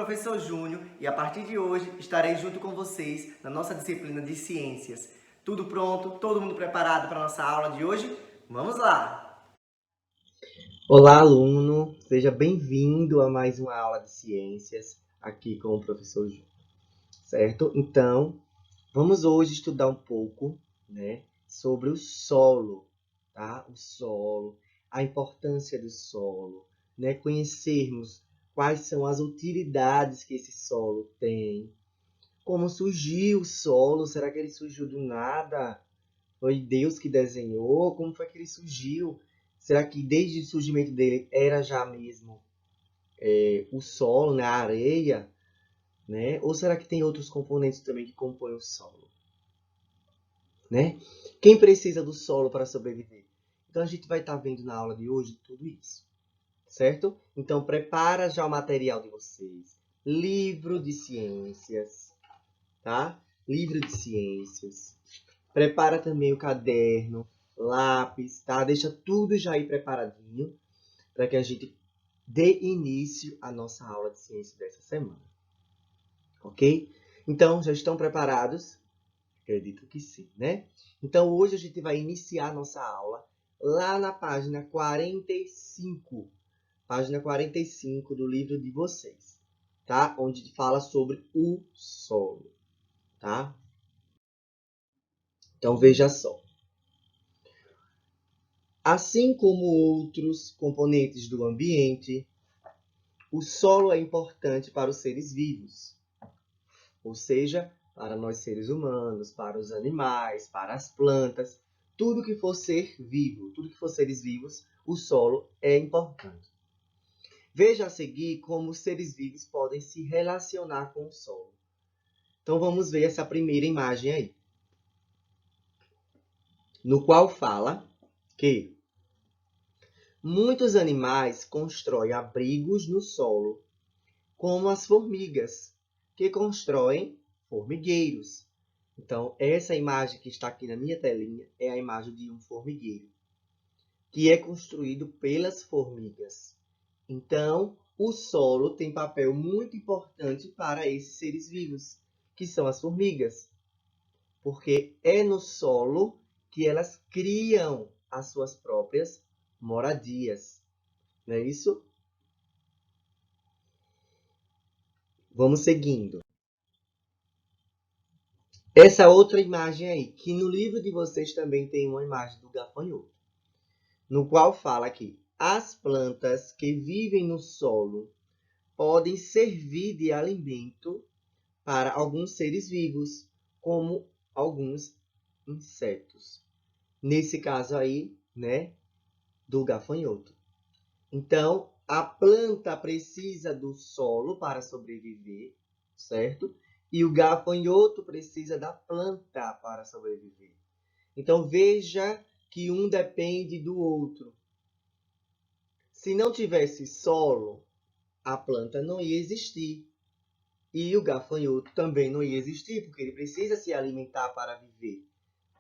professor Júnior e a partir de hoje estarei junto com vocês na nossa disciplina de ciências. Tudo pronto? Todo mundo preparado para a nossa aula de hoje? Vamos lá! Olá, aluno! Seja bem-vindo a mais uma aula de ciências aqui com o professor Júnior, certo? Então, vamos hoje estudar um pouco, sobre o solo, tá? O solo, a importância do solo, conhecermos quais são as utilidades que esse solo tem, como surgiu o solo, será que ele surgiu do nada? Foi Deus que desenhou? Como foi que ele surgiu? Será que desde o surgimento dele era já mesmo o solo, a areia? Ou será que tem outros componentes também que compõem o solo? Quem precisa do solo para sobreviver? Então, a gente vai estar vendo na aula de hoje tudo isso, certo? Então, prepara já o material de vocês. Livro de ciências, tá? Livro de ciências. Prepara também o caderno, lápis, tá? Deixa tudo já aí preparadinho para que a gente dê início à nossa aula de ciência dessa semana. Ok? Então, já estão preparados? Acredito que sim, né? Então, hoje a gente vai iniciar a nossa aula lá na página 45. Página 45 do livro de vocês, tá? Onde fala sobre o solo, tá? Então, veja só. Assim como outros componentes do ambiente, o solo é importante para os seres vivos, ou seja, para nós seres humanos, para os animais, para as plantas, tudo que for ser vivo, tudo que for seres vivos, o solo é importante. Veja a seguir como os seres vivos podem se relacionar com o solo. Então vamos ver essa primeira imagem aí, no qual fala que muitos animais constroem abrigos no solo, como as formigas, que constroem formigueiros. Então, essa imagem que está aqui na minha telinha é a imagem de um formigueiro, que é construído pelas formigas. Então, o solo tem papel muito importante para esses seres vivos, que são as formigas, porque é no solo que elas criam as suas próprias moradias. Não é isso? Vamos seguindo. Essa outra imagem aí, que no livro de vocês também tem uma imagem do gafanhoto, no qual fala que as plantas que vivem no solo podem servir de alimento para alguns seres vivos, como alguns insetos. Nesse caso aí, do gafanhoto. Então, a planta precisa do solo para sobreviver, certo? E o gafanhoto precisa da planta para sobreviver. Então, veja que um depende do outro. Se não tivesse solo, a planta não ia existir. E o gafanhoto também não ia existir, porque ele precisa se alimentar para viver.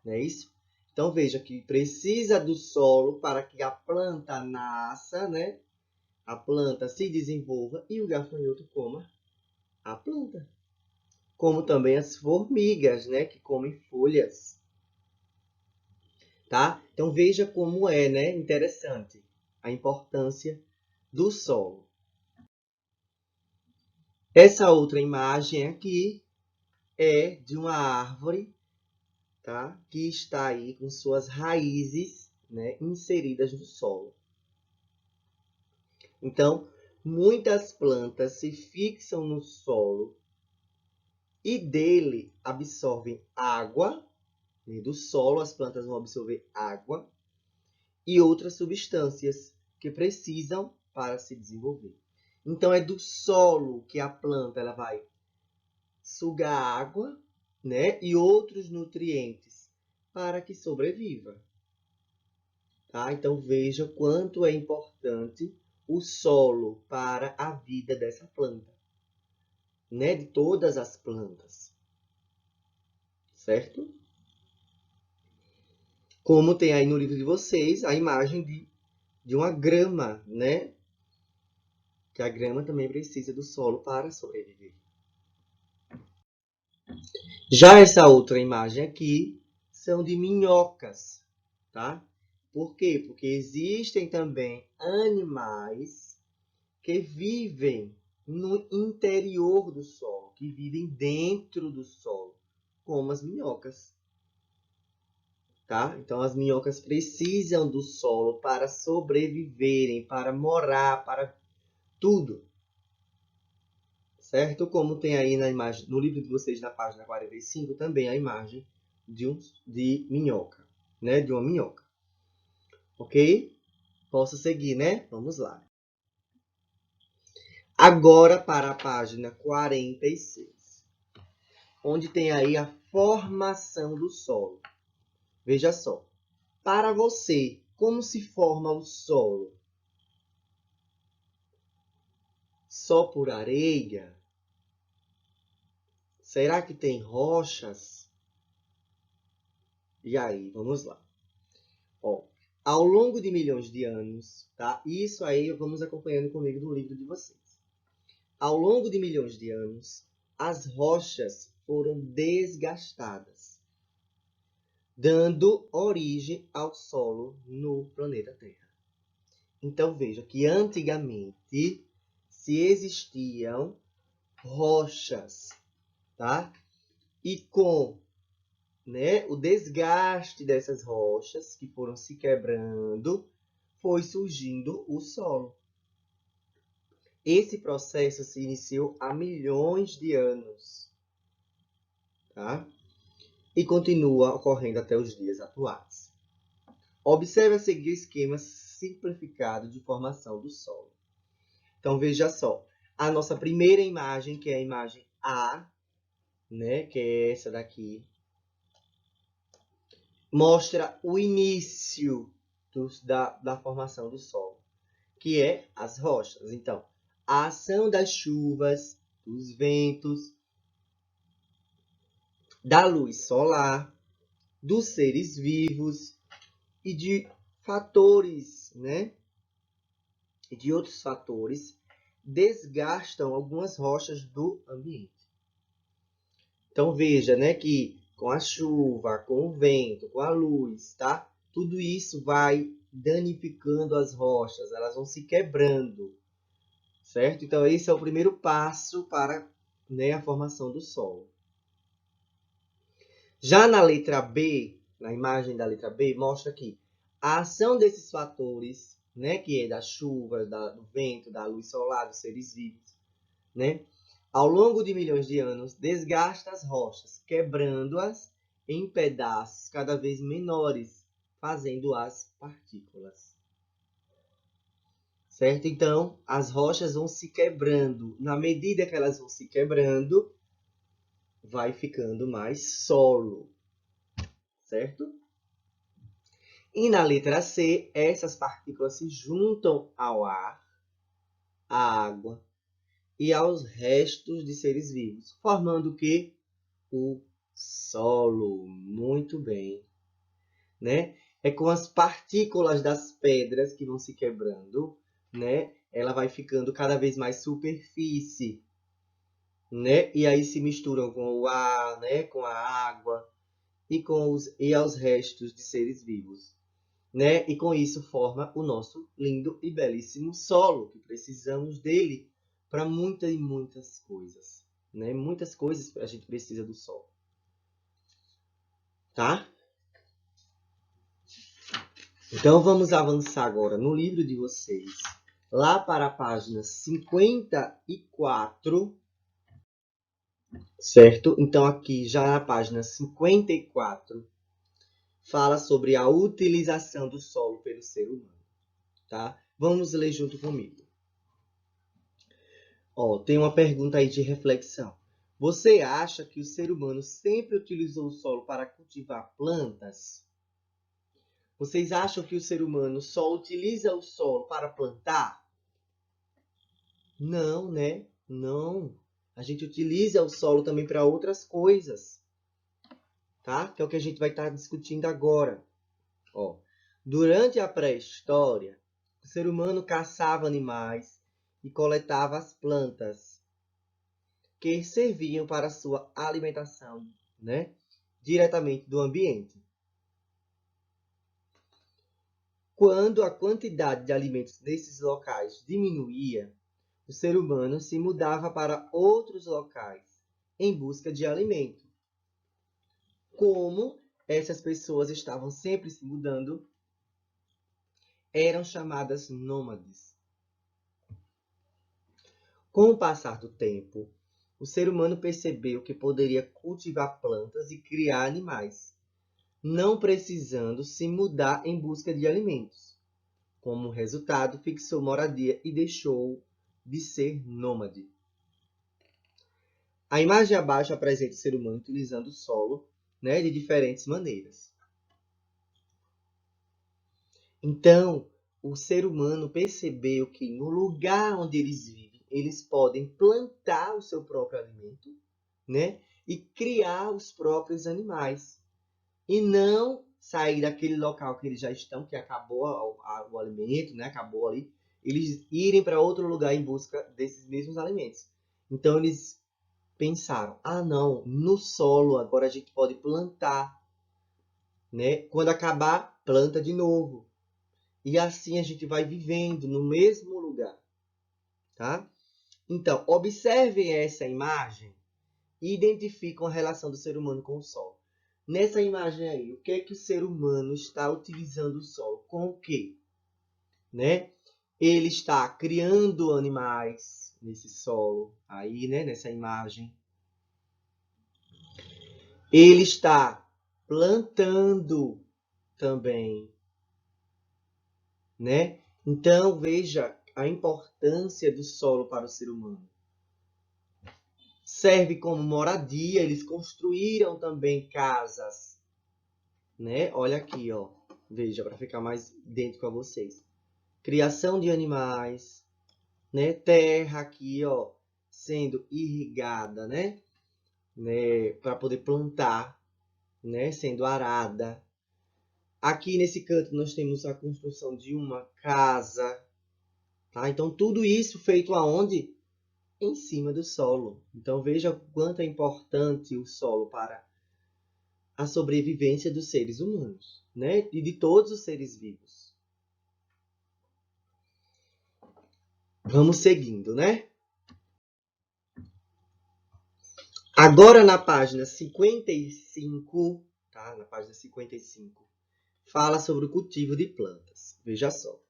Não é isso? Então, veja que precisa do solo para que a planta nasça, a planta se desenvolva e o gafanhoto coma a planta. Como também as formigas, que comem folhas. Tá? Então, veja como é, interessante a importância do solo. Essa outra imagem aqui é de uma árvore, tá? Que está aí com suas raízes, inseridas no solo. Então, muitas plantas se fixam no solo e dele absorvem água. Do solo, as plantas vão absorver água e outras substâncias que precisam para se desenvolver. Então, é do solo que a planta ela vai sugar água, e outros nutrientes para que sobreviva. Tá? Então, veja o quanto é importante o solo para a vida dessa planta, de todas as plantas, certo? Como tem aí no livro de vocês a imagem de uma grama, que a grama também precisa do solo para sobreviver. Já essa outra imagem aqui são de minhocas, tá? Por quê? Porque existem também animais que vivem no interior do solo, que vivem dentro do solo, como as minhocas. Tá? Então, as minhocas precisam do solo para sobreviverem, para morar, para tudo. Certo? Como tem aí na imagem, no livro de vocês, na página 45, também a imagem de minhoca, né? De uma minhoca. Ok? Posso seguir, né? Vamos lá. Agora para a página 46, onde tem aí a formação do solo. Veja só. Para você, como se forma o solo? Só por areia? Será que tem rochas? E aí, vamos lá. Ó, ao longo de milhões de anos, tá? Isso aí vamos acompanhando comigo no livro de vocês. Ao longo de milhões de anos, as rochas foram desgastadas, dando origem ao solo no planeta Terra. Então veja que antigamente se existiam rochas, tá? E com, né, o desgaste dessas rochas que foram se quebrando, foi surgindo o solo. Esse processo se iniciou há milhões de anos, tá? E continua ocorrendo até os dias atuais. Observe a seguir o esquema simplificado de formação do solo. Então, veja só. A nossa primeira imagem, que é a imagem A, né, que é essa daqui, mostra o início da formação do solo, que é as rochas. Então, a ação das chuvas, dos ventos, da luz solar, dos seres vivos e de fatores, né? E de outros fatores desgastam algumas rochas do ambiente. Então veja, né, que com a chuva, com o vento, com a luz, tá? Tudo isso vai danificando as rochas, elas vão se quebrando, certo? Então esse é o primeiro passo para, né, a formação do solo. Já na letra B, na imagem da letra B, mostra que a ação desses fatores, né, que é da chuva, do vento, da luz solar, dos seres vivos, né, ao longo de milhões de anos, desgasta as rochas, quebrando-as em pedaços cada vez menores, fazendo as partículas. Certo? Então, as rochas vão se quebrando. Na medida que elas vão se quebrando, vai ficando mais solo. Certo? E na letra C, essas partículas se juntam ao ar, à água e aos restos de seres vivos, formando o quê? O solo. Muito bem. Né? É com as partículas das pedras que vão se quebrando, né? Ela vai ficando cada vez mais superfície, né? E aí se misturam com o ar, né? Com a água e aos restos de seres vivos, né? E com isso forma o nosso lindo e belíssimo solo, que precisamos dele para muitas e muitas coisas, né? Muitas coisas a gente precisa do solo, tá? Então vamos avançar agora no livro de vocês, lá para a página 54, certo? Então aqui já na página 54 fala sobre a utilização do solo pelo ser humano, tá? Vamos ler junto comigo. Ó, tem uma pergunta aí de reflexão. Você acha que o ser humano sempre utilizou o solo para cultivar plantas? Vocês acham que o ser humano só utiliza o solo para plantar? Não, né? Não. A gente utiliza o solo também para outras coisas, tá? Que é o que a gente vai estar discutindo agora. Ó, durante a pré-história, o ser humano caçava animais e coletava as plantas que serviam para sua alimentação, né, diretamente do ambiente. Quando a quantidade de alimentos nesses locais diminuía, o ser humano se mudava para outros locais em busca de alimento. Como essas pessoas estavam sempre se mudando, eram chamadas nômades. Com o passar do tempo, o ser humano percebeu que poderia cultivar plantas e criar animais, não precisando se mudar em busca de alimentos. Como resultado, fixou moradia e deixou de ser nômade. A imagem abaixo apresenta o ser humano utilizando o solo, né, de diferentes maneiras. Então, o ser humano percebeu que no lugar onde eles vivem, eles podem plantar o seu próprio alimento, né, e criar os próprios animais. E não sair daquele local que eles já estão, que acabou o alimento, né, acabou ali, eles irem para outro lugar em busca desses mesmos alimentos. Então, eles pensaram, não, no solo agora a gente pode plantar, né? Quando acabar, planta de novo. E assim a gente vai vivendo no mesmo lugar, tá? Então, observem essa imagem e identifiquem a relação do ser humano com o solo. Nessa imagem aí, o que é que o ser humano está utilizando o solo? Com o quê? Né? Ele está criando animais nesse solo aí, né? Nessa imagem. Ele está plantando também, né? Então, veja a importância do solo para o ser humano. Serve como moradia, eles construíram também casas, né? Olha aqui, ó. Veja, para ficar mais idêntico a vocês. Criação de animais, né? Terra aqui, ó, sendo irrigada, né? Para poder plantar, né? Sendo arada. Aqui nesse canto nós temos a construção de uma casa, tá? Então tudo isso feito aonde? Em cima do solo. Então veja o quanto é importante o solo para a sobrevivência dos seres humanos, né? E de todos os seres vivos. Vamos seguindo, né? Agora na página 55, tá? Na página 55, fala sobre o cultivo de plantas. Veja só.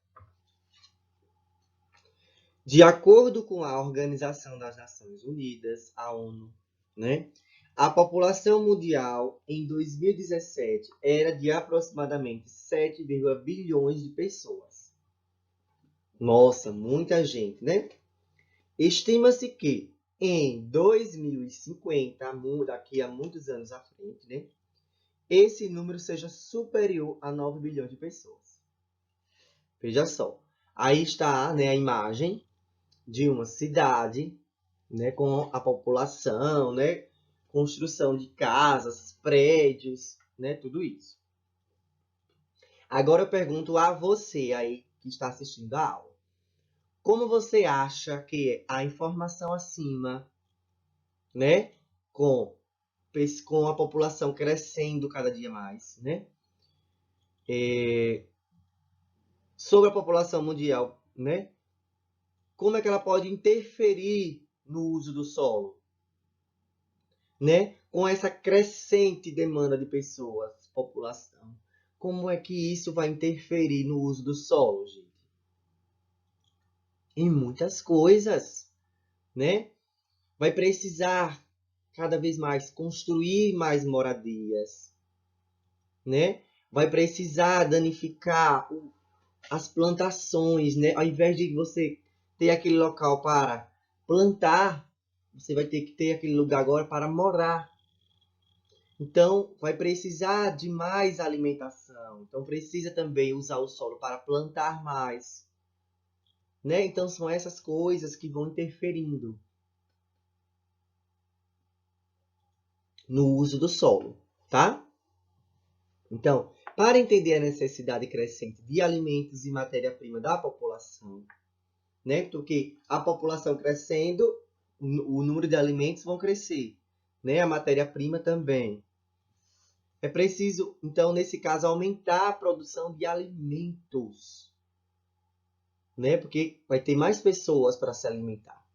De acordo com a Organização das Nações Unidas, a ONU, né? A população mundial em 2017 era de aproximadamente 7,1 bilhões de pessoas. Nossa, muita gente, né? Estima-se que em 2050, daqui a muitos anos à frente, né? Esse número seja superior a 9 bilhões de pessoas. Veja só. Aí está, né, a imagem de uma cidade, né, com a população, né, construção de casas, prédios, né, tudo isso. Agora eu pergunto a você aí que está assistindo a aula. Como você acha que a informação acima, né, com a população crescendo cada dia mais, né, sobre a população mundial, né, como é que ela pode interferir no uso do solo, né? Com essa crescente demanda de pessoas, população. Como é que isso vai interferir no uso do solo, gente? Em muitas coisas, né? Vai precisar cada vez mais construir mais moradias, né? Vai precisar danificar as plantações, né? Ao invés de você ter aquele local para plantar, você vai ter que ter aquele lugar agora para morar. Então, vai precisar de mais alimentação. Então, precisa também usar o solo para plantar mais, né? Então, são essas coisas que vão interferindo no uso do solo, tá? Então, para entender a necessidade crescente de alimentos e matéria-prima da população, né? Porque a população crescendo, o número de alimentos vão crescer, né? A matéria-prima também. É preciso, então, nesse caso, aumentar a produção de alimentos, né? Porque vai ter mais pessoas para se alimentar.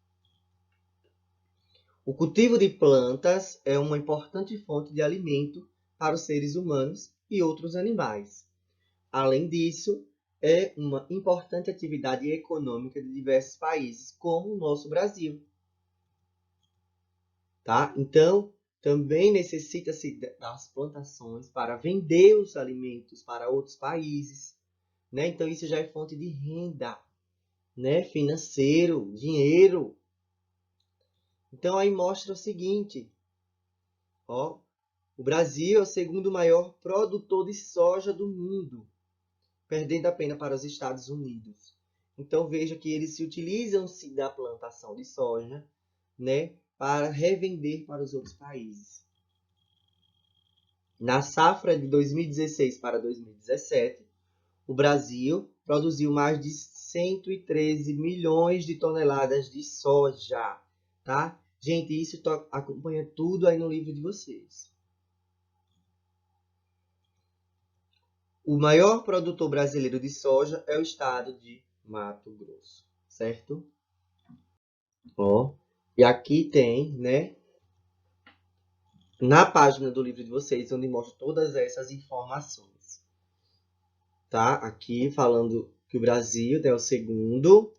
O cultivo de plantas é uma importante fonte de alimento para os seres humanos e outros animais. Além disso, é uma importante atividade econômica de diversos países, como o nosso Brasil. Tá? Então, também necessita-se das plantações para vender os alimentos para outros países, né? Então, isso já é fonte de renda, né? Financeiro, dinheiro. Então, aí mostra o seguinte, ó, o Brasil é o segundo maior produtor de soja do mundo, perdendo apenas para os Estados Unidos. Então, veja que eles se utilizam-se da plantação de soja, né, para revender para os outros países. Na safra de 2016 para 2017, o Brasil produziu mais de 113 milhões de toneladas de soja, tá? Gente, isso acompanha tudo aí no livro de vocês. O maior produtor brasileiro de soja é o estado de Mato Grosso, certo? Ó, e aqui tem, né, na página do livro de vocês, onde mostra todas essas informações. Tá? Aqui falando que o Brasil é o segundo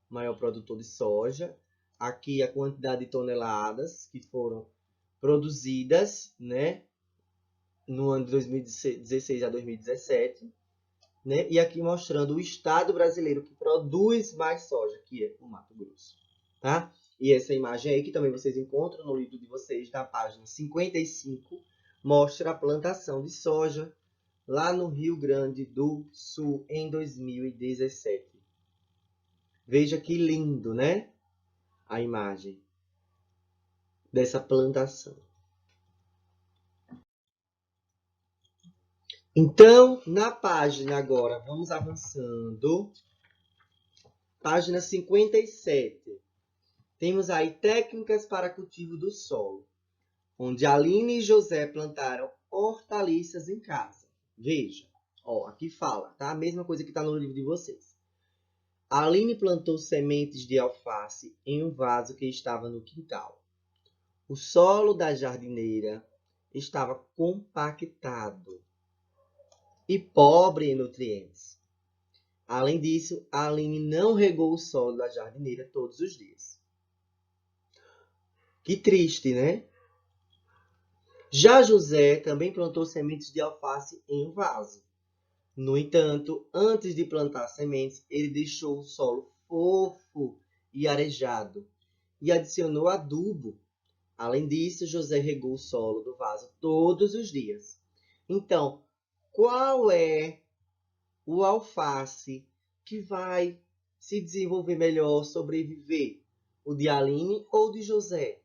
maior produtor de soja. Aqui a quantidade de toneladas que foram produzidas, né, no ano de 2016 a 2017. Né? E aqui mostrando o estado brasileiro que produz mais soja, que é o Mato Grosso. Tá? E essa imagem aí, que também vocês encontram no livro de vocês, na página 55, mostra a plantação de soja lá no Rio Grande do Sul, em 2017. Veja que lindo, né? A imagem dessa plantação. Então, na página agora, vamos avançando. Página 57. Temos aí técnicas para cultivo do solo, onde Aline e José plantaram hortaliças em casa. Veja, ó, aqui fala, tá? A mesma coisa que está no livro de vocês. Aline plantou sementes de alface em um vaso que estava no quintal. O solo da jardineira estava compactado e pobre em nutrientes. Além disso, a Aline não regou o solo da jardineira todos os dias. Que triste, né? Já José também plantou sementes de alface em um vaso. No entanto, antes de plantar sementes, ele deixou o solo fofo e arejado e adicionou adubo. Além disso, José regou o solo do vaso todos os dias. Então, qual é o alface que vai se desenvolver melhor, sobreviver? O de Aline ou o de José?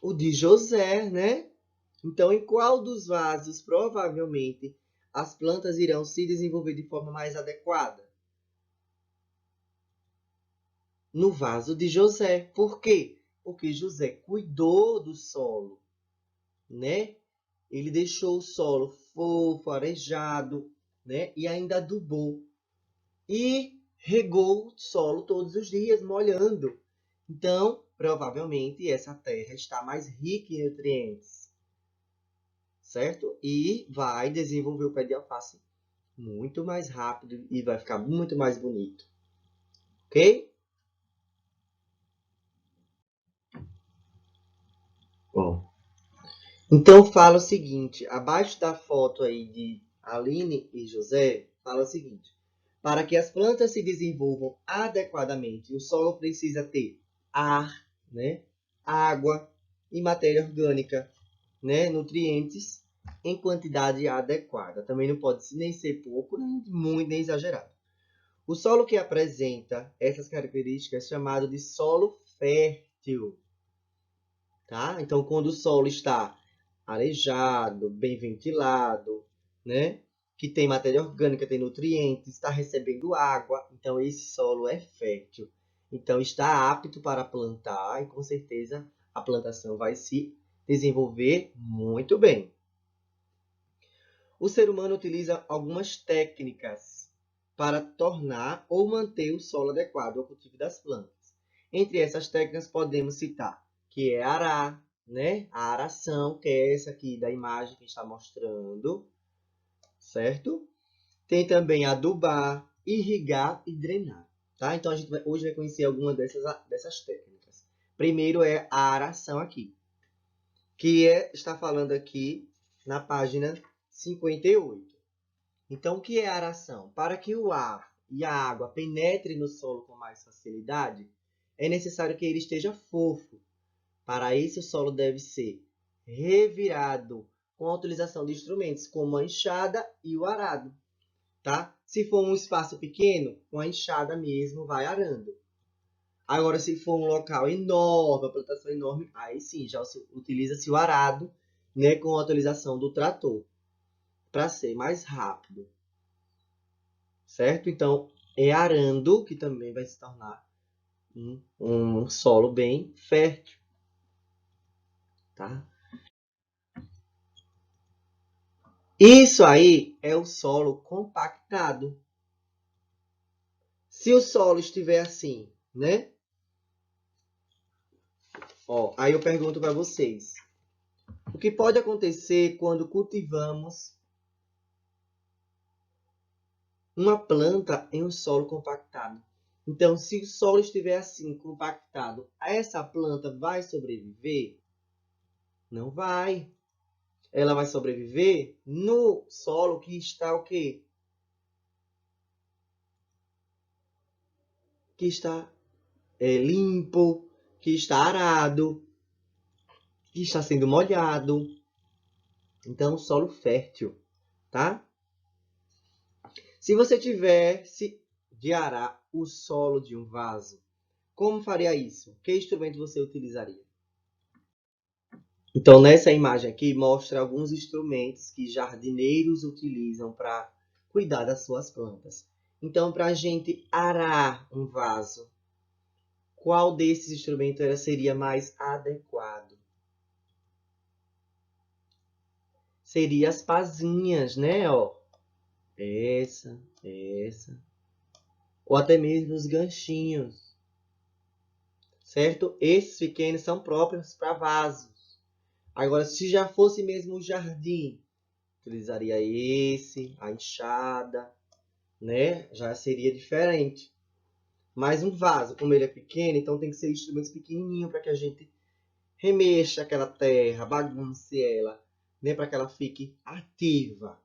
O de José, né? Então, em qual dos vasos provavelmente as plantas irão se desenvolver de forma mais adequada? No vaso de José. Por quê? Porque José cuidou do solo, né? Ele deixou o solo fofo, arejado, né? E ainda adubou. E regou o solo todos os dias, molhando. Então, provavelmente, essa terra está mais rica em nutrientes, certo? E vai desenvolver o pé de alface muito mais rápido e vai ficar muito mais bonito. Ok? Bom. Então fala o seguinte, abaixo da foto aí de Aline e José, fala o seguinte: para que as plantas se desenvolvam adequadamente, o solo precisa ter ar, né, água e matéria orgânica, né, nutrientes em quantidade adequada. Também não pode nem ser pouco, nem muito, nem exagerado. O solo que apresenta essas características é chamado de solo fértil. Tá? Então, quando o solo está arejado, bem ventilado, né? que tem matéria orgânica, tem nutrientes, está recebendo água, então esse solo é fértil. Então está apto para plantar e com certeza a plantação vai se desenvolver muito bem. O ser humano utiliza algumas técnicas para tornar ou manter o solo adequado ao cultivo das plantas. Entre essas técnicas podemos citar que é arar, né? A aração, que é essa aqui da imagem que está mostrando, certo? Tem também adubar, irrigar e drenar, tá? Então a gente hoje vai conhecer algumas dessas técnicas. Primeiro é a aração aqui, que está falando aqui na página 58. Então, o que é aração? Para que o ar e a água penetrem no solo com mais facilidade, é necessário que ele esteja fofo. Para isso, o solo deve ser revirado com a utilização de instrumentos como a enxada e o arado. Tá? Se for um espaço pequeno, com a enxada mesmo vai arando. Agora, se for um local enorme, uma plantação enorme, aí sim, já utiliza-se o arado, né, com a utilização do trator, para ser mais rápido. Certo? Então, é arando que também vai se tornar um solo bem fértil. Tá? Isso aí é o solo compactado. Se o solo estiver assim, né? Ó, aí eu pergunto para vocês. O que pode acontecer quando cultivamos uma planta em um solo compactado? Então, se o solo estiver assim, compactado, essa planta vai sobreviver? Não vai. Ela vai sobreviver no solo que está o quê? Que está limpo, que está arado, que está sendo molhado. Então, solo fértil, tá? Se você tivesse de arar o solo de um vaso, como faria isso? Que instrumento você utilizaria? Então, nessa imagem aqui, mostra alguns instrumentos que jardineiros utilizam para cuidar das suas plantas. Então, para a gente arar um vaso, qual desses instrumentos seria mais adequado? Seria as pazinhas, né? Ó, essa. Ou até mesmo os ganchinhos, certo? Esses pequenos são próprios para vasos. Agora, se já fosse mesmo o jardim, utilizaria esse, a enxada, né? Já seria diferente. Mas um vaso, como ele é pequeno, então tem que ser instrumentos pequenininhos para que a gente remexa aquela terra, bagunce ela, né? Para que ela fique ativa,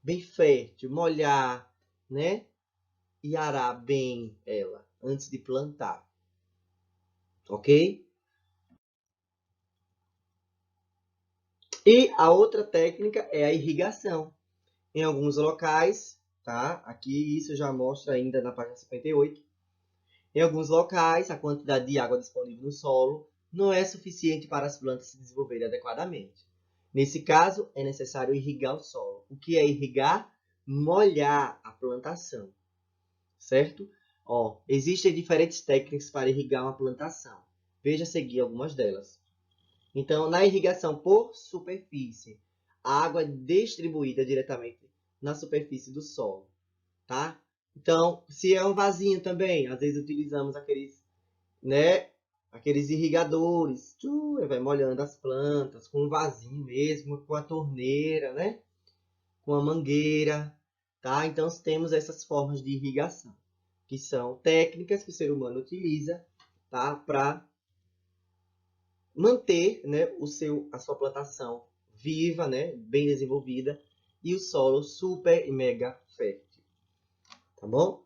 bem fértil, molhar, né? E arar bem ela antes de plantar. Ok? E a outra técnica é a irrigação. Em alguns locais, tá? Aqui isso já mostra ainda na página 58. Em alguns locais, a quantidade de água disponível no solo não é suficiente para as plantas se desenvolverem adequadamente. Nesse caso, é necessário irrigar o solo. O que é irrigar? Molhar a plantação, certo? Ó, existem diferentes técnicas para irrigar uma plantação. Veja a seguir algumas delas. Então, na irrigação por superfície, a água é distribuída diretamente na superfície do solo, tá? Então, se é um vasinho também, às vezes utilizamos aqueles, né, aqueles irrigadores, vai molhando as plantas com um vasinho mesmo, com a torneira, né, com a mangueira, tá? Então, temos essas formas de irrigação, que são técnicas que o ser humano utiliza, tá, para manter, né, a sua plantação viva, né, bem desenvolvida e o solo super e mega fértil, tá bom?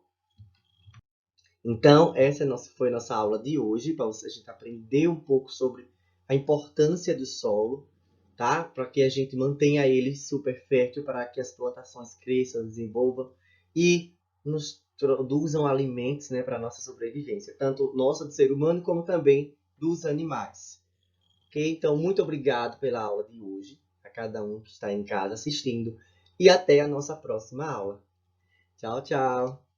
Então, essa foi a nossa aula de hoje, para a gente aprender um pouco sobre a importância do solo, tá? Para que a gente mantenha ele super fértil, para que as plantações cresçam, desenvolvam e nos produzam alimentos, né, para a nossa sobrevivência, tanto nossa do ser humano como também dos animais. Ok? Então, muito obrigado pela aula de hoje, a cada um que está em casa assistindo. e até a nossa próxima aula. Tchau, tchau!